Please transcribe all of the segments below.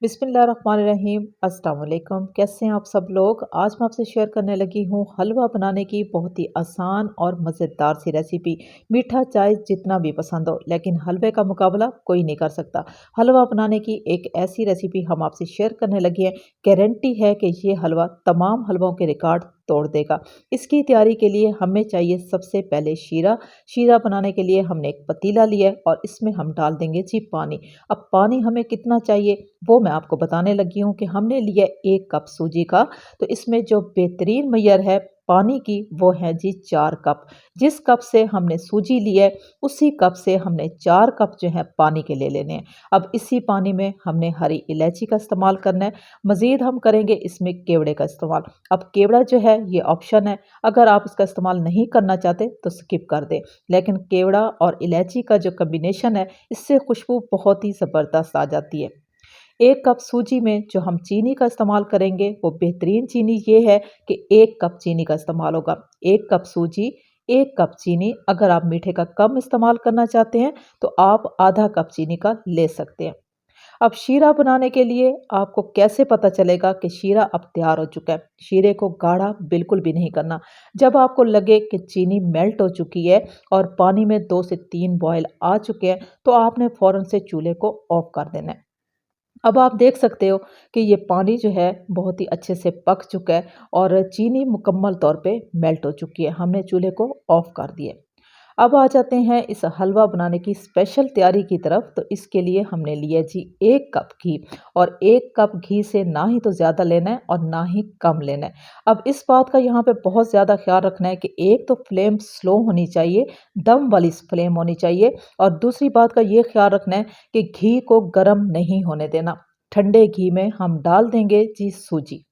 बिस्मिल्लाहिर्रहमानिर्रहीम। अस्सलाम वालेकुम। कैसे हैं आप सब लोग। आज मैं आपसे शेयर करने लगी हूँ हलवा बनाने की बहुत ही आसान और मज़ेदार सी रेसिपी। मीठा चाहे जितना भी पसंद हो, लेकिन हलवे का मुकाबला कोई नहीं कर सकता। हलवा बनाने की एक ऐसी रेसिपी हम आपसे शेयर करने लगे हैं। गारंटी है कि ये हलवा तमाम हलवों के रिकॉर्ड तोड़ देगा। इसकी तैयारी के लिए हमें चाहिए सबसे पहले शीरा। शीरा बनाने के लिए हमने एक पतीला लिया है और इसमें हम डाल देंगे जी पानी। अब पानी हमें कितना चाहिए वो मैं आपको बताने लगी हूँ कि हमने लिया 1 कप सूजी का। तो इसमें जो बेहतरीन मेजर है पानी की वो है जी 4 कप। जिस कप से हमने सूजी ली है उसी कप से हमने 4 कप जो है पानी के ले लेने हैं। अब इसी पानी में हमने हरी इलायची का इस्तेमाल करना है। मज़ीद हम करेंगे इसमें केवड़े का इस्तेमाल। अब केवड़ा जो है ये ऑप्शन है, अगर आप इसका इस्तेमाल नहीं करना चाहते तो स्किप कर दें। लेकिन केवड़ा और इलायची का जो कॉम्बिनेशन है इससे खुशबू बहुत ही ज़बरदस्त आ जाती है। 1 कप सूजी में जो हम चीनी का इस्तेमाल करेंगे वो बेहतरीन चीनी ये है कि 1 कप चीनी का इस्तेमाल होगा। 1 कप सूजी, 1 कप चीनी। अगर आप मीठे का कम इस्तेमाल करना चाहते हैं तो आप आधा कप चीनी का ले सकते हैं। अब शीरा बनाने के लिए आपको कैसे पता चलेगा कि शीरा अब तैयार हो चुका है। शीरे को गाढ़ा बिल्कुल भी नहीं करना। जब आपको लगे कि चीनी मेल्ट हो चुकी है और पानी में 2 से 3 बॉयल आ चुके हैं तो आपने फ़ौरन से चूल्हे को ऑफ कर देना है। अब आप देख सकते हो कि ये पानी जो है बहुत ही अच्छे से पक चुका है और चीनी मुकम्मल तौर पे मेल्ट हो चुकी है। हमने चूल्हे को ऑफ कर दिया। अब आ जाते हैं इस हलवा बनाने की स्पेशल तैयारी की तरफ। तो इसके लिए हमने लिया जी 1 कप घी। और 1 कप घी से ना ही तो ज़्यादा लेना है और ना ही कम लेना है। अब इस बात का यहाँ पे बहुत ज़्यादा ख्याल रखना है कि एक तो फ्लेम स्लो होनी चाहिए, दम वाली फ्लेम होनी चाहिए। और दूसरी बात का ये ख्याल रखना है कि घी को गर्म नहीं होने देना। ठंडे घी में हम डाल देंगे जी सूजी।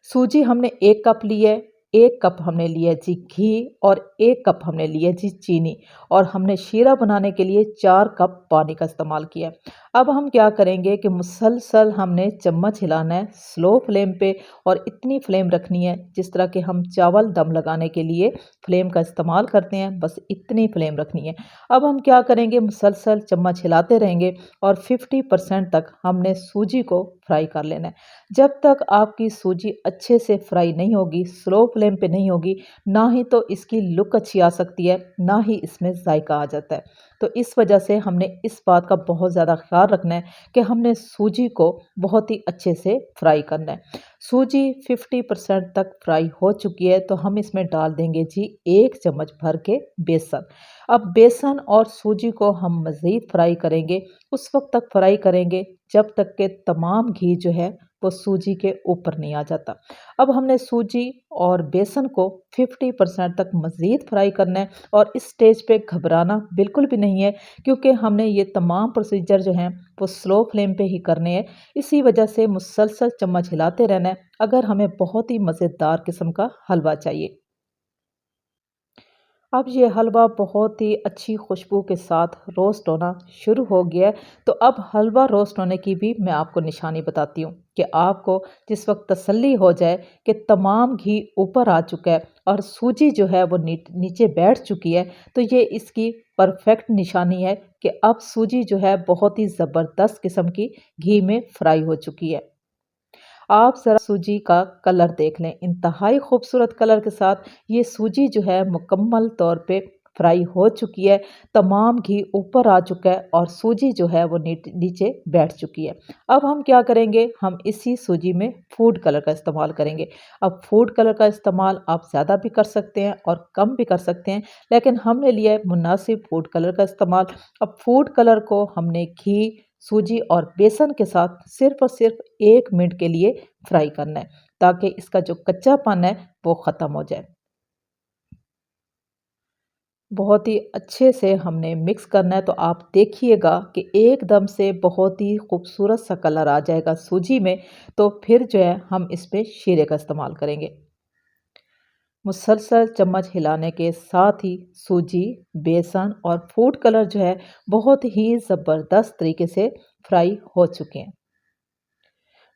सूजी हमने 1 कप ली है, 1 कप हमने लिया जी घी और 1 कप हमने लिया जी चीनी। और हमने शीरा बनाने के लिए 4 कप पानी का इस्तेमाल किया है। अब हम क्या करेंगे कि मुसलसल हमने चम्मच हिलाना है स्लो फ्लेम पे। और इतनी फ्लेम रखनी है जिस तरह के हम चावल दम लगाने के लिए फ्लेम का इस्तेमाल करते हैं, बस इतनी फ्लेम रखनी है। अब हम क्या करेंगे, मुसलसल चम्मच हिलाते रहेंगे और 50% तक हमने सूजी को फ्राई कर लेना है। जब तक आपकी सूजी अच्छे से फ्राई नहीं होगी, स्लो फ्लेम पे नहीं होगी, ना ही तो इसकी लुक अच्छी आ सकती है, ना ही इसमें जायका आ जाता है। तो इस वजह से हमने इस बात का बहुत ज़्यादा ख्याल रखना है कि हमने सूजी को बहुत ही अच्छे से फ्राई करना है। सूजी 50% तक फ्राई हो चुकी है तो हम इसमें डाल देंगे जी 1 चम्मच भर के बेसन। अब बेसन और सूजी को हम मज़ीद फ्राई करेंगे, उस वक्त तक फ्राई करेंगे जब तक के तमाम घी जो है वो सूजी के ऊपर नहीं आ जाता। अब हमने सूजी और बेसन को 50% तक मज़ीद फ्राई करना है। और इस स्टेज पे घबराना बिल्कुल भी नहीं है, क्योंकि हमने ये तमाम प्रोसीजर जो हैं वो स्लो फ्लेम पे ही करने हैं। इसी वजह से मुसलसल चम्मच हिलाते रहना है अगर हमें बहुत ही मज़ेदार किस्म का हलवा चाहिए। अब ये हलवा बहुत ही अच्छी खुशबू के साथ रोस्ट होना शुरू हो गया है। तो अब हलवा रोस्ट होने की भी मैं आपको निशानी बताती हूँ कि आपको जिस वक्त तसल्ली हो जाए कि तमाम घी ऊपर आ चुका है और सूजी जो है वो नीचे बैठ चुकी है, तो ये इसकी परफेक्ट निशानी है कि अब सूजी जो है बहुत ही ज़बरदस्त किस्म की घी में फ्राई हो चुकी है। आप ज़रा सूजी का कलर देख लें, इंतहाई खूबसूरत कलर के साथ ये सूजी जो है मुकम्मल तौर पे फ्राई हो चुकी है। तमाम घी ऊपर आ चुका है और सूजी जो है वो नीचे बैठ चुकी है। अब हम क्या करेंगे, हम इसी सूजी में फूड कलर का इस्तेमाल करेंगे। अब फूड कलर का इस्तेमाल आप ज़्यादा भी कर सकते हैं और कम भी कर सकते हैं, लेकिन हमने लिया है मुनासिब फूड कलर का इस्तेमाल। अब फूड कलर को हमने घी, सूजी और बेसन के साथ सिर्फ़ और सिर्फ 1 मिनट के लिए फ्राई करना है, ताकि इसका जो कच्चापन है वो ख़त्म हो जाए। बहुत ही अच्छे से हमने मिक्स करना है, तो आप देखिएगा कि एकदम से बहुत ही खूबसूरत सा कलर आ जाएगा सूजी में। तो फिर जो है हम इसमें शीरे का इस्तेमाल करेंगे। मुसलसल चम्मच हिलाने के साथ ही सूजी, बेसन और फूड कलर जो है बहुत ही ज़बरदस्त तरीके से फ्राई हो चुके हैं।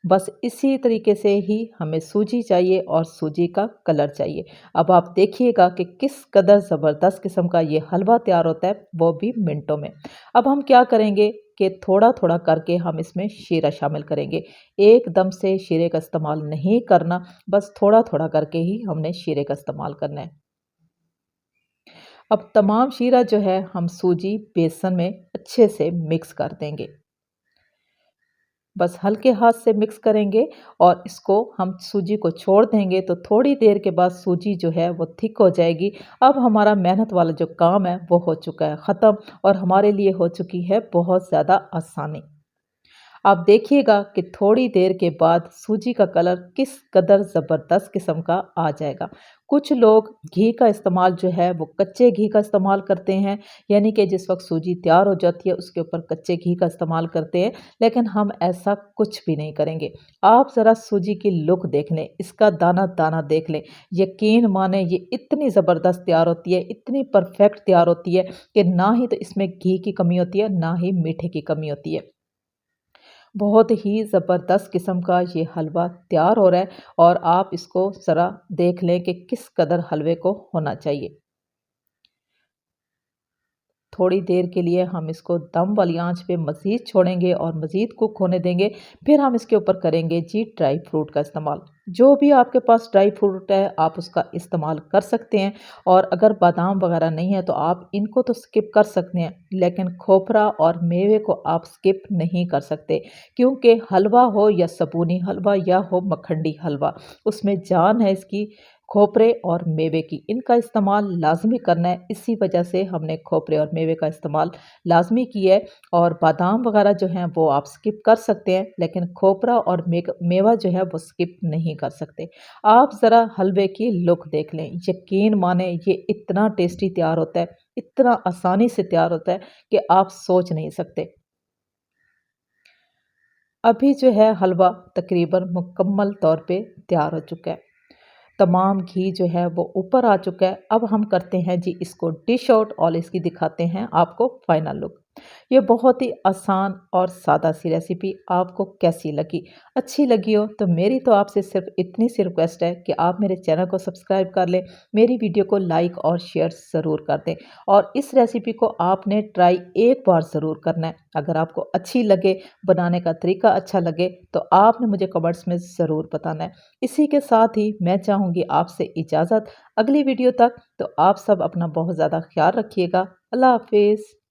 बस इसी तरीके से ही हमें सूजी चाहिए और सूजी का कलर चाहिए। अब आप देखिएगा कि किस कदर ज़बरदस्त किस्म का ये हलवा तैयार होता है, वो भी मिनटों में। अब हम क्या करेंगे, कि थोड़ा-थोड़ा करके हम इसमें शीरा शामिल करेंगे। एकदम से शीरे का इस्तेमाल नहीं करना, बस थोड़ा-थोड़ा करके ही हमने शीरे का इस्तेमाल करना है। अब तमाम शीरा जो है हम सूजी बेसन में अच्छे से मिक्स कर देंगे। बस हल्के हाथ से मिक्स करेंगे और इसको हम सूजी को छोड़ देंगे तो थोड़ी देर के बाद सूजी जो है वो थिक हो जाएगी। अब हमारा मेहनत वाला जो काम है वो हो चुका है ख़त्म और हमारे लिए हो चुकी है बहुत ज़्यादा आसानी। आप देखिएगा कि थोड़ी देर के बाद सूजी का कलर किस कदर ज़बरदस्त किस्म का आ जाएगा। कुछ लोग घी का इस्तेमाल जो है वो कच्चे घी का इस्तेमाल करते हैं, यानी कि जिस वक़्त सूजी तैयार हो जाती है उसके ऊपर कच्चे घी का इस्तेमाल करते हैं, लेकिन हम ऐसा कुछ भी नहीं करेंगे। आप ज़रा सूजी की लुक देख लें, इसका दाना-दाना देख लें, यकीन मानें ये इतनी ज़बरदस्त तैयार होती है, इतनी परफ़ेक्ट तैयार होती है कि ना ही तो इसमें घी की कमी होती है, ना ही मीठे की कमी होती है। बहुत ही ज़बरदस्त किस्म का ये हलवा तैयार हो रहा है और आप इसको ज़रा देख लें कि किस कदर हलवे को होना चाहिए। थोड़ी देर के लिए हम इसको दम वाली आंच पे मज़ीद छोड़ेंगे और मज़ीद कुक होने देंगे। फिर हम इसके ऊपर करेंगे जी ड्राई फ्रूट का इस्तेमाल। जो भी आपके पास ड्राई फ्रूट है आप उसका इस्तेमाल कर सकते हैं और अगर बादाम वगैरह नहीं है तो आप इनको तो स्किप कर सकते हैं, लेकिन खोपरा और मेवे को आप स्किप नहीं कर सकते क्योंकि हलवा हो या सबूनी हलवा या हो मखंडी हलवा, उसमें जान है इसकी। खोपरे और मेवे की इनका इस्तेमाल लाज़मी करना है, इसी वजह से हमने खोपरे और मेवे का इस्तेमाल लाज़मी किया है और बादाम वगैरह जो हैं वो आप स्किप कर सकते हैं, लेकिन खोपरा और मेवा जो है वो स्किप नहीं कर सकते। आप ज़रा हलवे की लुक देख लें, यकीन मानें ये इतना टेस्टी तैयार होता है, इतना आसानी से तैयार होता है कि आप सोच नहीं सकते। अभी जो है हलवा तकरीबन मुकम्मल तौर पे तैयार हो चुका है। तमाम घी जो है वो ऊपर आ चुका है। अब हम करते हैं जी इसको डिश आउट और इसकी दिखाते हैं आपको फाइनल लुक। ये बहुत ही आसान और सादा सी रेसिपी आपको कैसी लगी? अच्छी लगी हो तो मेरी तो आपसे सिर्फ इतनी सी रिक्वेस्ट है कि आप मेरे चैनल को सब्सक्राइब कर लें, मेरी वीडियो को लाइक और शेयर ज़रूर कर दें और इस रेसिपी को आपने ट्राई एक बार ज़रूर करना है। अगर आपको अच्छी लगे, बनाने का तरीका अच्छा लगे तो आपने मुझे कमेंट्स में ज़रूर बताना है। इसी के साथ ही मैं चाहूँगी आपसे इजाज़त अगली वीडियो तक। तो आप सब अपना बहुत ज़्यादा ख्याल रखिएगा। अल्लाह हाफ़िज़।